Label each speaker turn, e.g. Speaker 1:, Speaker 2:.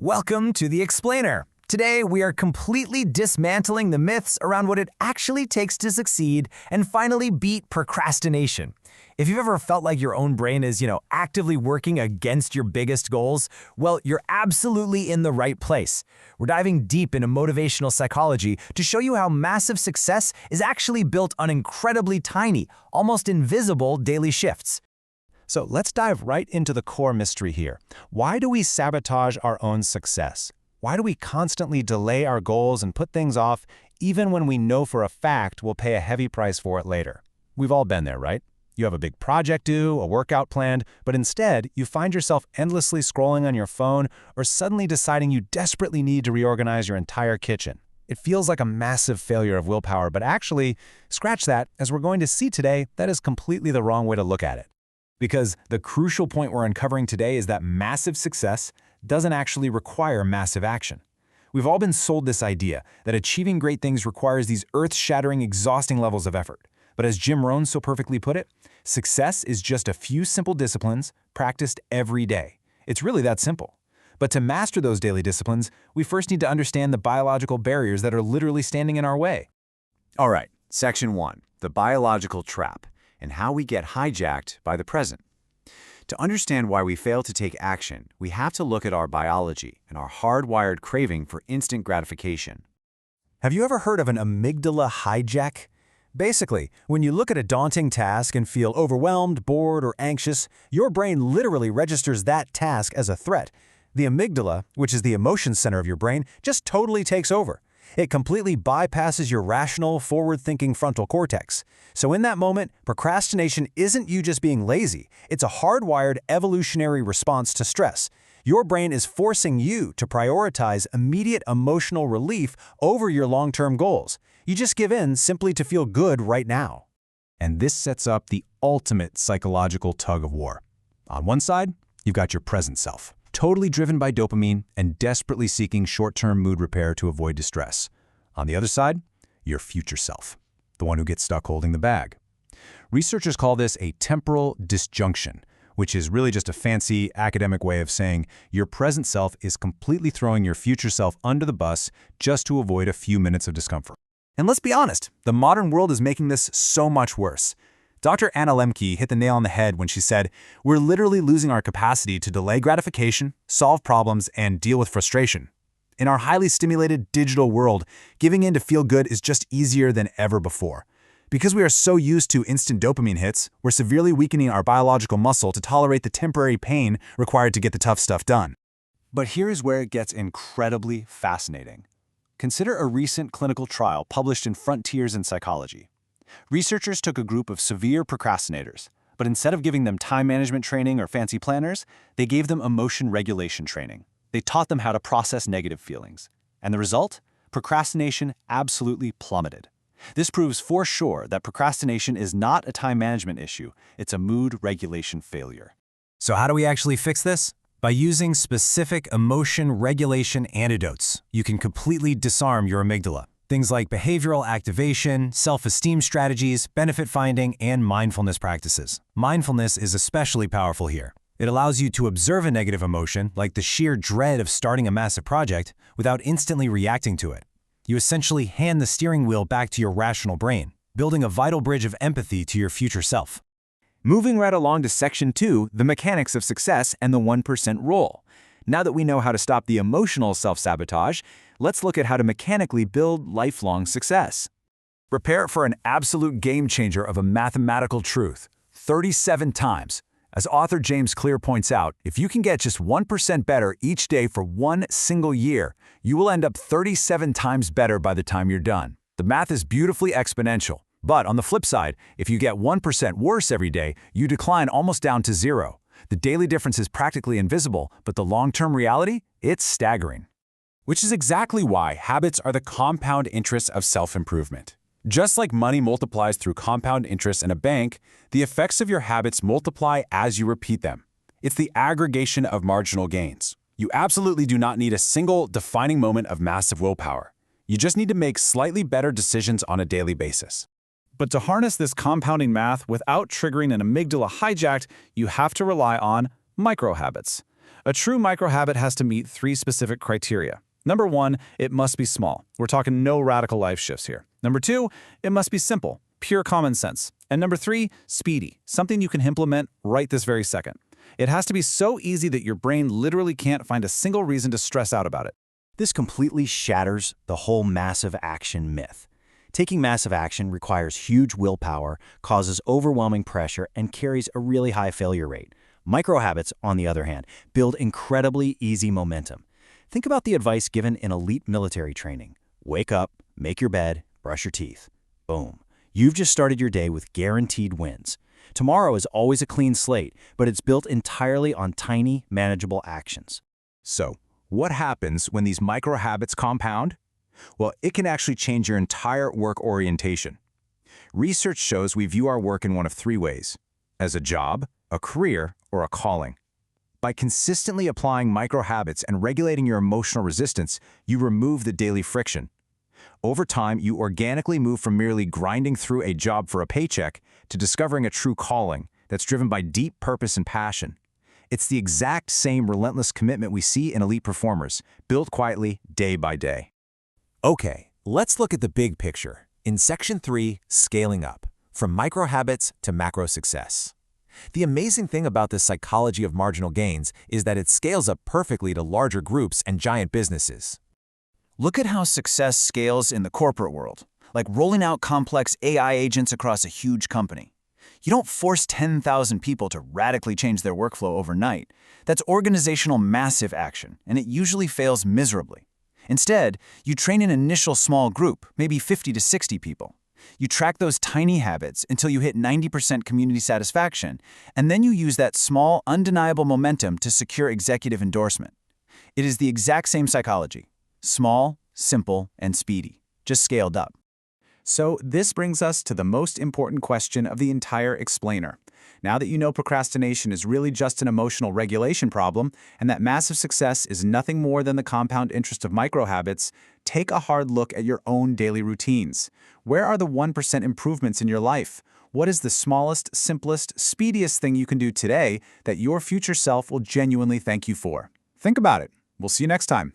Speaker 1: Welcome to The Explainer. Today, we are completely dismantling the myths around what it actually takes to succeed and finally beat procrastination. If you've ever felt like your own brain is, actively working against your biggest goals, well, you're absolutely in the right place. We're diving deep into motivational psychology to show you how massive success is actually built on incredibly tiny, almost invisible daily shifts. So let's dive right into the core mystery here. Why do we sabotage our own success? Why do we constantly delay our goals and put things off, even when we know for a fact we'll pay a heavy price for it later? We've all been there, right? You have a big project due, a workout planned, but instead, you find yourself endlessly scrolling on your phone or suddenly deciding you desperately need to reorganize your entire kitchen. It feels like a massive failure of willpower, but actually, scratch that, as we're going to see today, that is completely the wrong way to look at it. Because the crucial point we're uncovering today is that massive success doesn't actually require massive action. We've all been sold this idea that achieving great things requires these earth-shattering, exhausting levels of effort. But as Jim Rohn so perfectly put it, success is just a few simple disciplines practiced every day. It's really that simple. But to master those daily disciplines, we first need to understand the biological barriers that are literally standing in our way.
Speaker 2: All right, Section 1, the biological trap, and how we get hijacked by the present. To understand why we fail to take action, we have to look at our biology and our hardwired craving for instant gratification.
Speaker 1: Have you ever heard of an amygdala hijack? Basically, when you look at a daunting task and feel overwhelmed, bored, or anxious, your brain literally registers that task as a threat. The amygdala, which is the emotion center of your brain, just totally takes over. It completely bypasses your rational, forward-thinking frontal cortex. So in that moment, procrastination isn't you just being lazy. It's a hardwired evolutionary response to stress. Your brain is forcing you to prioritize immediate emotional relief over your long-term goals. You just give in simply to feel good right now. And this sets up the ultimate psychological tug-of-war. On one side, you've got your present self, totally driven by dopamine and desperately seeking short-term mood repair to avoid distress. On the other side, your future self, the one who gets stuck holding the bag. Researchers call this a temporal disjunction, which is really just a fancy academic way of saying your present self is completely throwing your future self under the bus just to avoid a few minutes of discomfort. And let's be honest, the modern world is making this so much worse. Dr. Anna Lemke hit the nail on the head when she said, "We're literally losing our capacity to delay gratification, solve problems, and deal with frustration. In our highly stimulated digital world, giving in to feel good is just easier than ever before. Because we are so used to instant dopamine hits, we're severely weakening our biological muscle to tolerate the temporary pain required to get the tough stuff done." But here's where it gets incredibly fascinating. Consider a recent clinical trial published in Frontiers in Psychology. Researchers took a group of severe procrastinators, but instead of giving them time management training or fancy planners, they gave them emotion regulation training. They taught them how to process negative feelings. And the result? Procrastination absolutely plummeted. This proves for sure that procrastination is not a time management issue, it's a mood regulation failure. So how do we actually fix this? By using specific emotion regulation antidotes, you can completely disarm your amygdala. Things like behavioral activation, self-esteem strategies, benefit finding, and mindfulness practices. Mindfulness is especially powerful here. It allows you to observe a negative emotion, like the sheer dread of starting a massive project, without instantly reacting to it. You essentially hand the steering wheel back to your rational brain, building a vital bridge of empathy to your future self. Moving right along to Section 2, the mechanics of success and the 1% rule. Now that we know how to stop the emotional self-sabotage, let's look at how to mechanically build lifelong success. Prepare for an absolute game-changer of a mathematical truth. 37 times. As author James Clear points out, if you can get just 1% better each day for one single year, you will end up 37 times better by the time you're done. The math is beautifully exponential. But on the flip side, if you get 1% worse every day, you decline almost down to zero. The daily difference is practically invisible, but the long-term reality? It's staggering. Which is exactly why habits are the compound interest of self-improvement. Just like money multiplies through compound interest in a bank, the effects of your habits multiply as you repeat them. It's the aggregation of marginal gains. You absolutely do not need a single defining moment of massive willpower. You just need to make slightly better decisions on a daily basis. But to harness this compounding math without triggering an amygdala hijacked, you have to rely on micro-habits.
Speaker 3: A true microhabit has to meet 3 specific criteria. Number 1, it must be small. We're talking no radical life shifts here. Number 2, it must be simple, pure common sense. And number 3, speedy, something you can implement right this very second. It has to be so easy that your brain literally can't find a single reason to stress out about it.
Speaker 1: This completely shatters the whole massive action myth. Taking massive action requires huge willpower, causes overwhelming pressure, and carries a really high failure rate. Microhabits, on the other hand, build incredibly easy momentum. Think about the advice given in elite military training. Wake up, make your bed, brush your teeth. Boom. You've just started your day with guaranteed wins. Tomorrow is always a clean slate, but it's built entirely on tiny, manageable actions.
Speaker 4: So, what happens when these microhabits compound? Well, it can actually change your entire work orientation. Research shows we view our work in one of 3 ways: as a job, a career, or a calling. By consistently applying microhabits and regulating your emotional resistance, you remove the daily friction. Over time, you organically move from merely grinding through a job for a paycheck to discovering a true calling that's driven by deep purpose and passion. It's the exact same relentless commitment we see in elite performers, built quietly, day by day.
Speaker 5: Okay, let's look at the big picture. In Section 3, Scaling Up, from microhabits to macro success. The amazing thing about this psychology of marginal gains is that it scales up perfectly to larger groups and giant businesses.
Speaker 6: Look at how success scales in the corporate world, like rolling out complex AI agents across a huge company. You don't force 10,000 people to radically change their workflow overnight. That's organizational massive action, and it usually fails miserably. Instead, you train an initial small group, maybe 50 to 60 people. You track those tiny habits until you hit 90% community satisfaction, and then you use that small, undeniable momentum to secure executive endorsement. It is the exact same psychology. Small, simple, and speedy, just scaled up.
Speaker 3: So this brings us to the most important question of the entire explainer. Now that you know procrastination is really just an emotional regulation problem and that massive success is nothing more than the compound interest of microhabits, take a hard look at your own daily routines. Where are the 1% improvements in your life? What is the smallest, simplest, speediest thing you can do today that your future self will genuinely thank you for? Think about it. We'll see you next time.